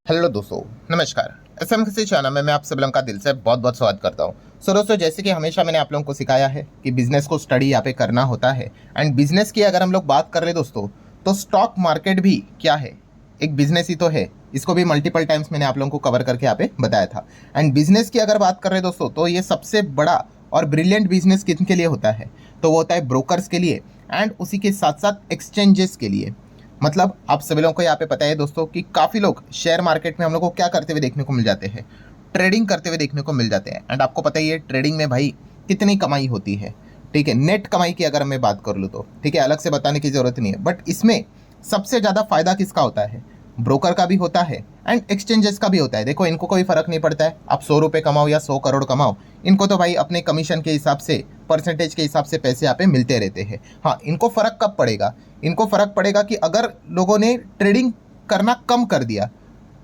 Hello दोस्तों, नमस्कार। SMC channel में मैं आप सब लोगों का दिल से बहुत बहुत स्वागत करता हूं। सो दोस्तों, जैसे कि हमेशा मैंने आप लोगों को सिखाया है कि बिजनेस को स्टडी यहाँ पे करना होता है। एंड बिजनेस की अगर हम लोग बात कर ले दोस्तों, तो स्टॉक मार्केट भी क्या है, एक बिजनेस ही तो है। इसको भी मल्टीपल टाइम्स मैंने आप लोगों को कवर करके यहाँ पे बताया था। एंड बिजनेस की अगर बात कर रहे दोस्तों, तो ये सबसे बड़ा और ब्रिलियंट बिजनेस किन के लिए होता है, तो वो होता है ब्रोकर्स के लिए एंड उसी के साथ साथ एक्सचेंजेस के लिए। मतलब आप सभी लोगों को यहाँ पे पता है दोस्तों कि काफ़ी लोग शेयर मार्केट में हम लोग को क्या करते हुए देखने को मिल जाते हैं, ट्रेडिंग करते हुए देखने को मिल जाते हैं। एंड आपको पता ही है ट्रेडिंग में भाई कितनी कमाई होती है। ठीक है, नेट कमाई की अगर मैं बात कर लूँ तो ठीक है, अलग से बताने की ज़रूरत नहीं है। बट इसमें सबसे ज़्यादा फायदा किसका होता है, ब्रोकर का भी होता है एंड एक्सचेंजेस का भी होता है। देखो, इनको कोई फर्क नहीं पड़ता है आप 100 रुपये कमाओ या 100 करोड़ कमाओ, इनको तो भाई अपने कमीशन के हिसाब से, परसेंटेज के हिसाब से पैसे यहाँ पे मिलते रहते हैं। हाँ, इनको फर्क कब पड़ेगा, इनको फर्क पड़ेगा कि अगर लोगों ने ट्रेडिंग करना कम कर दिया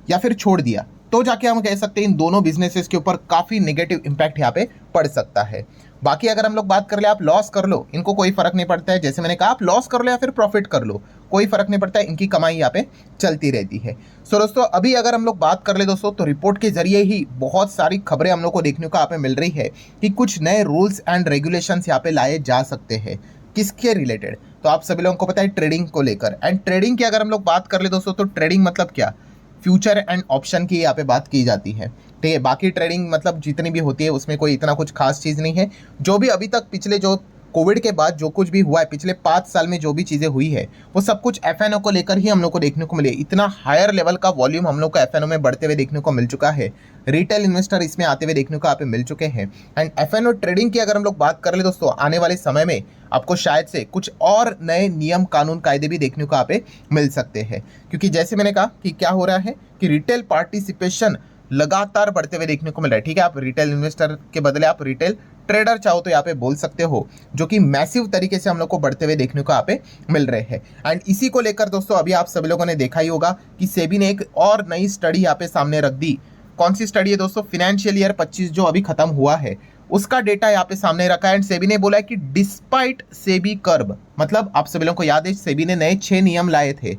या फिर छोड़ दिया, तो जाके हम कह सकते हैं इन दोनों बिजनेसेस के ऊपर काफ़ी नेगेटिव इम्पैक्ट यहाँ पे पड़ सकता है। बाकी अगर हम लोग बात कर ले, आप लॉस कर लो, इनको कोई फर्क नहीं पड़ता है। जैसे मैंने कहा, आप लॉस कर लो या फिर प्रॉफिट कर लो, कोई फर्क नहीं पड़ता है, इनकी कमाई यहाँ पे चलती रहती है। सो दोस्तों, अभी अगर हम लोग बात कर ले दोस्तों, तो रिपोर्ट के जरिए ही बहुत सारी खबरें हम लोग को देखने को यहाँ पे मिल रही है कि कुछ नए रूल्स एंड रेगुलेशंस यहाँ पे लाए जा सकते हैं। किसके रिलेटेड, तो आप सभी लोगों को पता है ट्रेडिंग को लेकर। एंड ट्रेडिंग की अगर हम लोग बात कर ले दोस्तों, तो ट्रेडिंग मतलब क्या, फ्यूचर एंड ऑप्शन की यहाँ पे बात की जाती है। ठीक है, बाकी ट्रेडिंग मतलब जितनी भी होती है उसमें कोई इतना कुछ खास चीज़ नहीं है। जो भी अभी तक पिछले जो कोविड के बाद जो कुछ भी हुआ है, पिछले 5 साल में जो भी चीज़ें हुई है, वो सब कुछ एफएनओ को लेकर ही हम लोग को देखने को मिले। इतना हायर लेवल का वॉल्यूम हम लोग को एफएनओ में बढ़ते हुए देखने को मिल चुका है। रिटेल इन्वेस्टर इसमें आते हुए देखने को यहाँ पे मिल चुके हैं। एंड एफएनओ ट्रेडिंग की अगर हम लोग बात कर ले दोस्तों, आने वाले समय में आपको शायद से कुछ और नए नियम कानून कायदे भी देखने को यहाँ पे मिल सकते हैं। क्योंकि जैसे मैंने कहा कि क्या हो रहा है कि रिटेल पार्टिसिपेशन लगातार बढ़ते हुए देखने को मिल रहा है। ठीक है, आप रिटेल इन्वेस्टर के बदले आप रिटेल ट्रेडर चाहो तो यहाँ पे बोल सकते हो, जो कि मैसिव तरीके से हम लोग को बढ़ते हुए देखने को यहाँ पे मिल रहे हैं। एंड इसी को लेकर दोस्तों, अभी आप सभी लोगों ने देखा ही होगा कि सेबी ने एक और नई स्टडी यहाँ पे सामने रख दी। कौन सी स्टडी है दोस्तों, फाइनेंशियल ईयर 25 जो अभी खत्म हुआ है उसका डेटा यहाँ पे सामने रखा है। एंड सेबी ने बोला है कि डिस्पाइट सेबी कर्व, मतलब आप सभी लोगों को याद है सेबी ने नए 6 नियम लाए थे,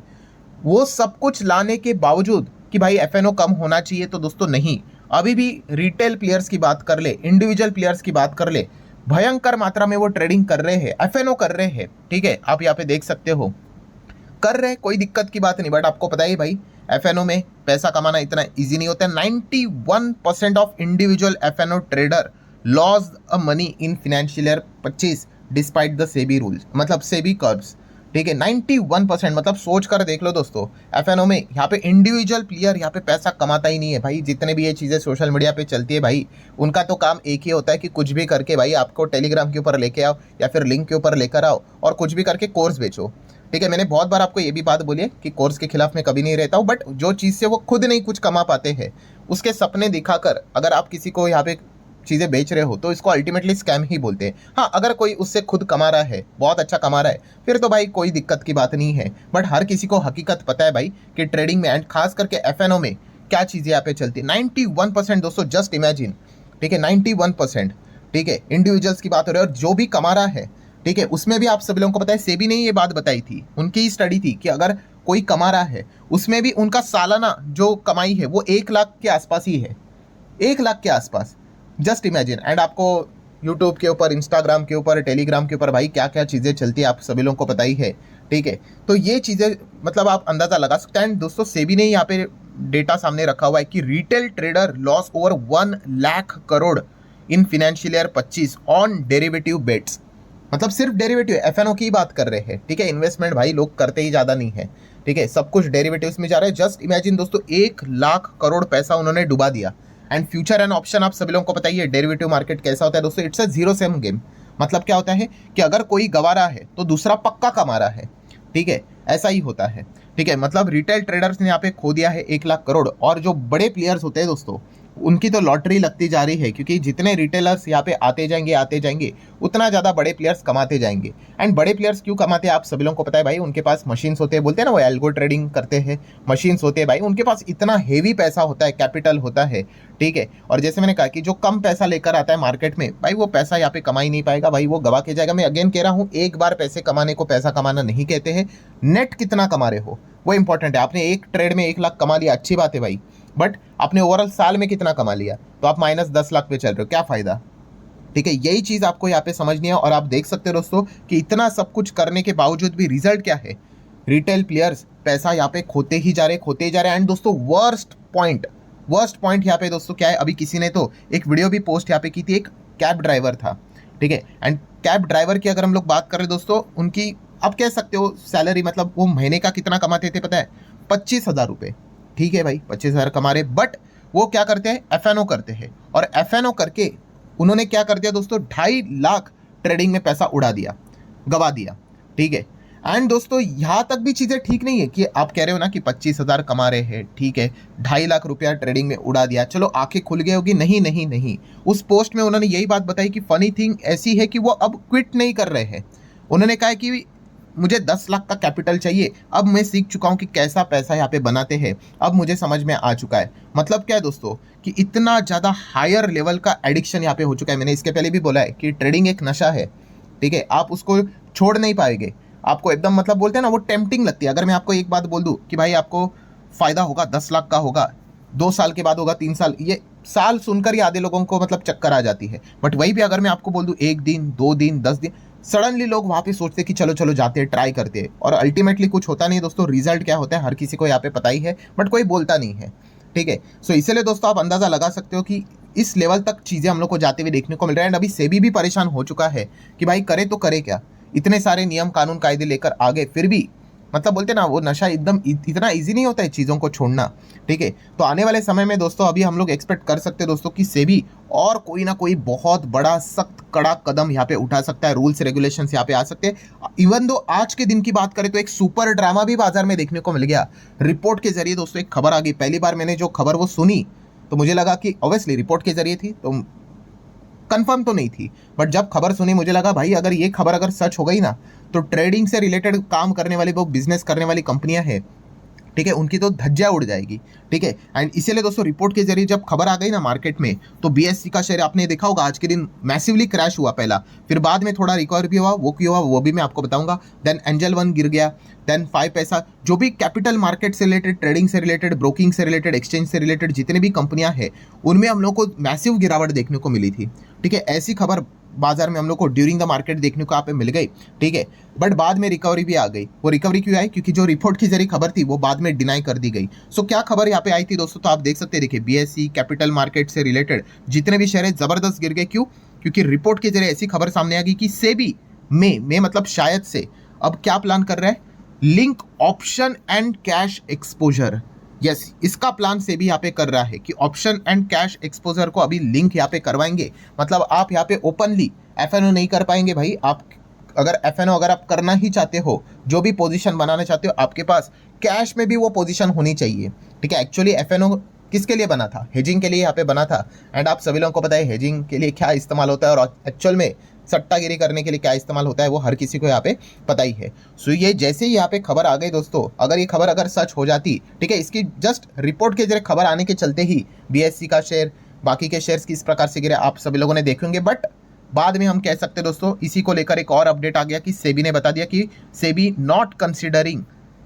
वो सब कुछ लाने के बावजूद कि भाई एफएनओ कम होना चाहिए, तो दोस्तों नहीं, अभी भी रिटेल प्लेयर्स की बात कर ले, इंडिविजुअल प्लेयर्स की बात कर ले, भयंकर मात्रा में वो ट्रेडिंग कर रहे हैं, एफएनओ कर रहे हैं। ठीक है, आप यहाँ पे देख सकते हो, कर रहे हैं, कोई दिक्कत की बात नहीं। बट आपको पता ही भाई एफएनओ में पैसा कमाना इतना इजी नहीं होता है। 91% of individual FnO trader loss a money in financial year 25 despite the SEBI rules, मतलब सेबी कर्व्स। ठीक है, 91%, मतलब सोच कर देख लो दोस्तों, एफएनओ में यहाँ पे इंडिविजुअल प्लेयर यहाँ पे पैसा कमाता ही नहीं है भाई। जितने भी ये चीज़ें सोशल मीडिया पे चलती है भाई, उनका तो काम एक ही होता है कि कुछ भी करके भाई आपको टेलीग्राम के ऊपर लेके आओ या फिर लिंक के ऊपर लेकर आओ और कुछ भी करके कोर्स बेचो। ठीक है, मैंने बहुत बार आपको ये भी बात बोली है कि कोर्स के खिलाफ मैं कभी नहीं रहता हूँ, बट जो चीज़ से वो खुद नहीं कुछ कमा पाते हैं, उसके सपने दिखाकर अगर आप किसी को यहाँ पे चीज़ें बेच रहे हो, तो इसको अल्टीमेटली स्कैम ही बोलते हैं। हाँ, अगर कोई उससे खुद कमा रहा है, बहुत अच्छा कमा रहा है, फिर तो भाई कोई दिक्कत की बात नहीं है। बट हर किसी को हकीकत पता है भाई कि ट्रेडिंग में एंड खास करके एफएनओ में क्या चीज़ें यहाँ पे चलती है। 91% दोस्तों, जस्ट इमेजिन। ठीक है, 91%। ठीक है, इंडिविजुअल्स की बात हो रही है और जो भी कमा रहा है, ठीक है, उसमें भी आप सभी लोगों को पता है सेबी ने ये बात बताई थी, उनकी ही स्टडी थी कि अगर कोई कमा रहा है उसमें भी उनका सालाना जो कमाई है वो 1 लाख के आसपास ही है, 1 लाख के आसपास। Just imagine. एंड आपको यूट्यूब के ऊपर, इंस्टाग्राम के ऊपर, टेलीग्राम के ऊपर भाई क्या क्या चीज़ें चलती है आप सभी लोगों को पता ही है। ठीक है, तो ये चीज़ें मतलब आप अंदाज़ा लगा सकते हैं। दोस्तों, सेबी ने यहाँ पे डेटा सामने रखा हुआ है कि retail trader loss over 1 lakh crore in financial year 25 on derivative bets, मतलब सिर्फ डेरिवेटिव, एफएनओ की बात कर रहे हैं। ठीक है, इन्वेस्टमेंट भाई लोग करते ही ज़्यादा नहीं है। ठीक है, सब कुछ डेरिवेटिव्स में जा रहा है। जस्ट इमेजिन दोस्तों, 1 लाख करोड़ पैसा उन्होंने डुबा दिया। एंड फ्यूचर एंड ऑप्शन आप सभी लोगों को पता ही है डेरिवेटिव मार्केट कैसा होता है दोस्तों, it's a zero sum game. मतलब क्या होता है कि अगर कोई गवा रहा है तो दूसरा पक्का कमा रहा है। ठीक है, ऐसा ही होता है। ठीक है, मतलब रिटेल ट्रेडर्स ने यहाँ पे खो दिया है 1 लाख करोड़, और जो बड़े प्लेयर्स होते हैं दोस्तों, उनकी तो लॉटरी लगती जा रही है, क्योंकि जितने रिटेलर्स यहाँ पे आते जाएंगे उतना ज़्यादा बड़े प्लेयर्स कमाते जाएंगे। एंड बड़े प्लेयर्स क्यों कमाते हैं आप सभी लोगों को पता है भाई, उनके पास मशीन्स होते हैं, बोलते हैं ना वो एल्गो ट्रेडिंग करते हैं, मशीन्स होते हैं भाई, उनके पास इतना हेवी पैसा होता है, कैपिटल होता है। ठीक है, और जैसे मैंने कहा कि जो कम पैसा लेकर आता है मार्केट में भाई, वो पैसा यहाँ पे कमा ही नहीं पाएगा भाई, वो गवा के जाएगा। मैं अगेन कह रहा हूँ, एक बार पैसे कमाने को पैसा कमाना नहीं कहते हैं, नेट कितना कमा रहे हो वो इंपॉर्टेंट है। आपने एक ट्रेड में 1 लाख कमा लिया, अच्छी बात है भाई, बट आपने ओवरऑल साल में कितना कमा लिया? तो आप -10 लाख पे चल रहे हो, क्या फायदा? ठीक है, यही चीज आपको यहाँ पे समझनी है। और आप देख सकते हो दोस्तों कि इतना सब कुछ करने के बावजूद भी रिजल्ट क्या है? रिटेल प्लेयर्स पैसा यहाँ पे खोते ही जा रहे। एंड दोस्तों वर्स्ट पॉइंट यहाँ पे दोस्तों क्या है? अभी किसी ने तो एक वीडियो भी पोस्ट यहाँ पे की थी, एक कैब ड्राइवर था, ठीक है। एंड कैब ड्राइवर की अगर हम लोग बात करें दोस्तों, उनकी आप कह सकते हो सैलरी, मतलब वो महीने का कितना कमाते थे पता है? 25,000 रुपये। ठीक है भाई, 25,000 कमा रहे, बट वो क्या करते हैं? एफएनओ करते हैं। और एफएनओ करके उन्होंने क्या कर दिया दोस्तों? 2.5 लाख ट्रेडिंग में पैसा उड़ा दिया, गवा दिया, ठीक है। एंड दोस्तों यहां तक भी चीजें ठीक नहीं है कि आप कह रहे हो ना कि 25,000 कमा रहे हैं, ठीक है, 2.5 लाख रुपया ट्रेडिंग में उड़ा दिया, चलो आंखें खुल गई होगी। नहीं नहीं नहीं, उस पोस्ट में उन्होंने यही बात बताई कि फनी थिंग ऐसी है कि वो अब क्विट नहीं कर रहे हैं। उन्होंने कहा कि मुझे 10 लाख का कैपिटल चाहिए, अब मैं सीख चुका हूं कि कैसा पैसा यहाँ पे बनाते हैं, अब मुझे समझ में आ चुका है। मतलब क्या है दोस्तों कि इतना ज़्यादा हायर लेवल का एडिक्शन यहाँ पे हो चुका है। मैंने इसके पहले भी बोला है कि ट्रेडिंग एक नशा है, ठीक है, आप उसको छोड़ नहीं पाएंगे। आपको एकदम मतलब बोलते हैं ना, वो टेम्पटिंग लगती है। अगर मैं आपको एक बात बोल दूं कि भाई आपको फ़ायदा होगा, 10 लाख का होगा, 2 साल के बाद होगा, 3 साल, ये साल सुनकर ही आधे लोगों को मतलब चक्कर आ जाती है। बट वही भी अगर मैं आपको बोल दूं 1 दिन, 2 दिन, 10 दिन, सडनली लोग वहाँ पे सोचते हैं कि चलो चलो जाते हैं, ट्राई करते हैं, और अल्टीमेटली कुछ होता नहीं है दोस्तों। रिजल्ट क्या होता है हर किसी को यहाँ पे पता ही है, बट कोई बोलता नहीं है, ठीक है। सो इसीलिए दोस्तों आप अंदाजा लगा सकते हो कि इस लेवल तक चीज़ें हम लोग को जाते हुए देखने को मिल रहा है। एंड अभी सेबी भी परेशान हो चुका है कि भाई करे तो करे क्या, इतने सारे नियम कानून कायदे लेकर आगे, फिर भी मतलब बोलते ना वो नशा एकदम इतना ईजी नहीं होता है चीज़ों को छोड़ना, ठीक है। तो आने वाले समय में दोस्तों अभी हम लोग एक्सपेक्ट कर सकते हैं दोस्तों कि सेबी और कोई ना कोई बहुत बड़ा सख्त कड़ा कदम यहाँ पे उठा सकता है, रूल्स रेगुलेशंस यहाँ पे आ सकते हैं। इवन दो आज के दिन की बात करें तो एक सुपर ड्रामा भी बाजार में देखने को मिल गया। रिपोर्ट के जरिए दोस्तों एक खबर आ गई, पहली बार मैंने जो खबर वो सुनी तो मुझे लगा कि ऑब्वियसली रिपोर्ट के जरिए थी तो कंफर्म तो नहीं थी, बट जब खबर सुनी मुझे लगा भाई अगर ये खबर अगर सच हो गई ना तो ट्रेडिंग से रिलेटेड काम करने वाली, वो बिजनेस करने वाली कंपनियां हैं, ठीक है, उनकी तो धज्जियां उड़ जाएगी, ठीक है। एंड इसीलिए दोस्तों रिपोर्ट के जरिए जब खबर आ गई ना मार्केट में, तो बीएससी का शेयर आपने देखा होगा आज के दिन मैसिवली क्रैश हुआ पहला, फिर बाद में थोड़ा रिकवर भी हुआ, वो क्यों हुआ वो भी मैं आपको बताऊंगा। देन एंजल वन गिर गया, देन 5 पैसा, जो भी कैपिटल मार्केट से रिलेटेड, ट्रेडिंग से रिलेटेड, ब्रोकिंग से रिलेटेड, एक्सचेंज से रिलेटेड जितने भी कंपनियां हैं उनमें हम लोग को मैसिव गिरावट देखने को मिली थी, ठीक है। ऐसी खबर बाजार में हम लोग को ड्यूरिंग द मार्केट देखने को यहाँ पे मिल गई, ठीक है। बट बाद में रिकवरी भी आ गई। वो रिकवरी क्यों आई? क्योंकि जो रिपोर्ट की जरिए खबर थी वो बाद में डिनाई कर दी गई। सो क्या खबर यहाँ पे आई थी दोस्तों? तो आप देख सकते हैं, देखिए बीएससी कैपिटल मार्केट से रिलेटेड जितने भी शेयर है जबरदस्त गिर गए। क्यों? क्योंकि रिपोर्ट के जरिए ऐसी खबर सामने आ गई कि सेबी में मतलब शायद से अब क्या प्लान कर रहा है? Link option and cash exposure. Yes, इसका प्लान से भी यहाँ पे कर रहा है कि ऑप्शन एंड कैश एक्सपोजर को अभी लिंक यहाँ पे करवाएंगे। मतलब आप यहाँ पे ओपनली एफएनओ नहीं कर पाएंगे भाई। आप अगर एफएनओ अगर आप करना ही चाहते हो, जो भी पोजीशन बनाना चाहते हो, आपके पास कैश में भी वो पोजीशन होनी चाहिए, ठीक है। एक्चुअली एफएनओ किसके लिए बना था? हेजिंग के लिए यहाँ पे बना था। एंड आप सभी लोगों को पता है हेजिंग के लिए क्या इस्तेमाल होता है और एक्चुअल में सट्टागिरी करने के लिए क्या इस्तेमाल होता है, वो हर किसी को यहाँ पे पता ही है। सो ये जैसे ही यहाँ पे खबर आ गई दोस्तों, अगर ये खबर अगर सच हो जाती, ठीक है, इसकी जस्ट रिपोर्ट के जरिए खबर आने के चलते ही बीएससी का शेयर, बाकी के शेयर्स किस प्रकार से गिरे आप सभी लोगों ने देखेंगे। बट बाद में हम कह सकते दोस्तों इसी को लेकर एक और अपडेट आ गया कि सेबी ने बता दिया कि SEBI not considering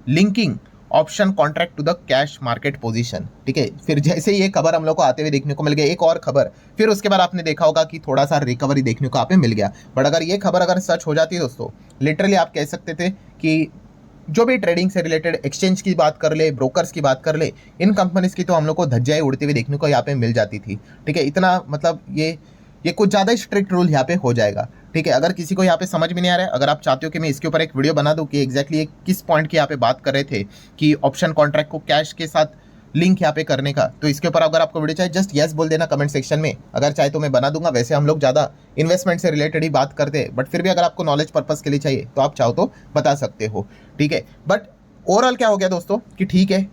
linking option contract to the cash market position, ठीक है। फिर जैसे ये खबर हम लोग को आते हुए देखने को मिल गया, एक और खबर, फिर उसके बाद आपने देखा होगा कि थोड़ा सा रिकवरी देखने को आप पे मिल गया। बट अगर ये खबर अगर सच हो जाती है दोस्तों, लिटरली आप कह सकते थे कि जो भी ट्रेडिंग से रिलेटेड एक्सचेंज की बात कर ले, ब्रोकर्स की बात कर ले, इन कंपनीज की तो हम लोग को धज्जियां उड़ती हुई देखने को यहाँ पे मिल जाती थी, ठीक है। इतना मतलब ये कुछ ज़्यादा स्ट्रिक्ट रूल यहाँ पे हो जाएगा, ठीक है। अगर किसी को यहाँ पे समझ में नहीं आ रहा है, अगर आप चाहते हो कि मैं इसके ऊपर एक वीडियो बना दूं कि एग्जैक्टली किस पॉइंट की यहाँ पे बात कर रहे थे कि ऑप्शन कॉन्ट्रैक्ट को कैश के साथ लिंक यहाँ पे करने का, तो इसके ऊपर अगर आपको वीडियो चाहिए जस्ट यस बोल देना कमेंट सेक्शन में। अगर चाहे तो मैं बना दूंगा। वैसे हम लोग ज़्यादा इन्वेस्टमेंट से रिलेटेड ही बात करते हैं, बट फिर भी अगर आपको नॉलेज पर्पज़ के लिए चाहिए तो आप चाहो तो बता सकते हो, ठीक है। बट ओवरऑल क्या हो गया दोस्तों कि ठीक है,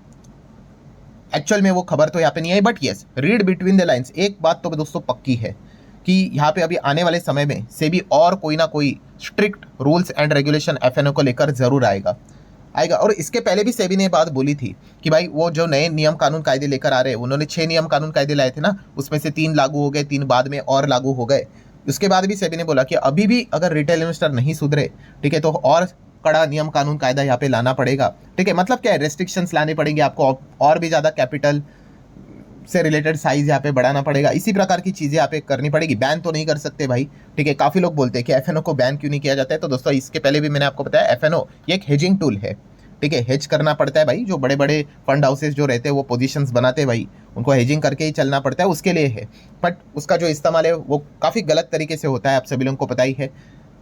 एक्चुअल में वो खबर तो यहाँ पे नहीं आई, but yes read between the lines एक बात तो दोस्तों पक्की है कि यहाँ पे अभी आने वाले समय में सेबी और कोई ना कोई strict rules and regulation FnO को लेकर जरूर आएगा। और इसके पहले भी सेबी ने बात बोली थी कि भाई वो जो नए नियम कानून कायदे लेकर आ रहे हैं, उन्होंने 6 नियम कानून कायदे लाए थे ना, उसमें से 3 लागू हो गए, 3 बाद में और लागू हो गए। उसके बाद भी सेबी ने बोला कि अभी भी अगर रिटेल इन्वेस्टर नहीं सुधरे, ठीक है, तो और कड़ा नियम कानून कायदा यहाँ पे लाना पड़ेगा। ठीक है, मतलब क्या है, रेस्ट्रिक्शंस लाने पड़ेंगे आपको, और भी ज़्यादा कैपिटल से रिलेटेड साइज यहाँ पे बढ़ाना पड़ेगा, इसी प्रकार की चीज़ें यहाँ पे करनी पड़ेगी। बैन तो नहीं कर सकते भाई। ठीक है, काफ़ी लोग बोलते हैं कि एफएनओ को बैन क्यों नहीं किया जाता है, तो दोस्तों इसके पहले भी मैंने आपको बताया एफएनओ ये एक हेजिंग टूल है। ठीक है, हेज करना पड़ता है भाई, जो बड़े बड़े फंड हाउसेस जो रहते हैं वो पोजीशंस बनाते हैं भाई, उनको हेजिंग करके ही चलना पड़ता है, उसके लिए है। बट उसका जो इस्तेमाल है वो काफ़ी गलत तरीके से होता है, आप सभी लोगों को पता ही है,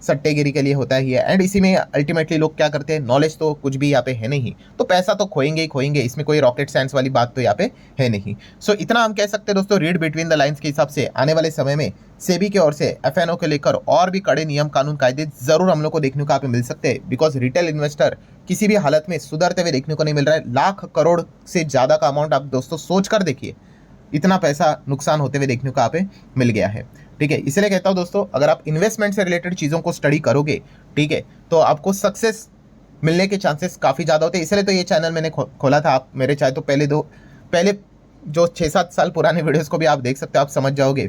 सट्टेगिरी के लिए होता ही है। एंड इसी में अल्टीमेटली लोग क्या करते हैं, नॉलेज तो कुछ भी यहाँ पे है नहीं, तो पैसा तो खोएंगे ही खोएंगे, इसमें कोई रॉकेट साइंस वाली बात तो यहाँ पे है नहीं। सो इतना हम कह सकते हैं दोस्तों, रीड बिटवीन द लाइंस के हिसाब से आने वाले समय में सेबी की ओर से एफएनओ को लेकर और भी कड़े नियम कानून कायदे जरूर हम लोग को देखने को यहाँ पे मिल सकते हैं, बिकॉज रिटेल इन्वेस्टर किसी भी हालत में सुधरते हुए देखने को नहीं मिल रहा है। लाख करोड़ से ज़्यादा का अमाउंट आप दोस्तों सोच कर देखिए, इतना पैसा नुकसान होते हुए देखने को यहाँ पे मिल गया है। ठीक है, इसलिए कहता हूँ दोस्तों, अगर आप इन्वेस्टमेंट से रिलेटेड चीज़ों को स्टडी करोगे, ठीक है, तो आपको सक्सेस मिलने के चांसेस काफ़ी ज़्यादा होते हैं। इसलिए तो ये चैनल मैंने खोला था। आप मेरे चाहे तो पहले जो 6-7 साल पुराने वीडियोस को भी आप देख सकते हो, आप समझ जाओगे।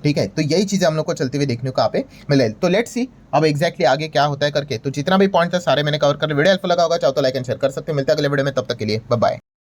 ठीक है, तो यही चीज़ें हम लोग को चलते हुए देखने को यहाँ पे मिले। तो लेट्स सी अब एग्जैक्टली आगे क्या होता है करके। तो जितना भी पॉइंट था सारे मैंने कवर कर, वीडियो हेल्पफुल लगा होगा चाहो तो लाइक एंड शेयर कर सकते हो। मिलता है अगले वीडियो में, तब तक के लिए बाय बाय।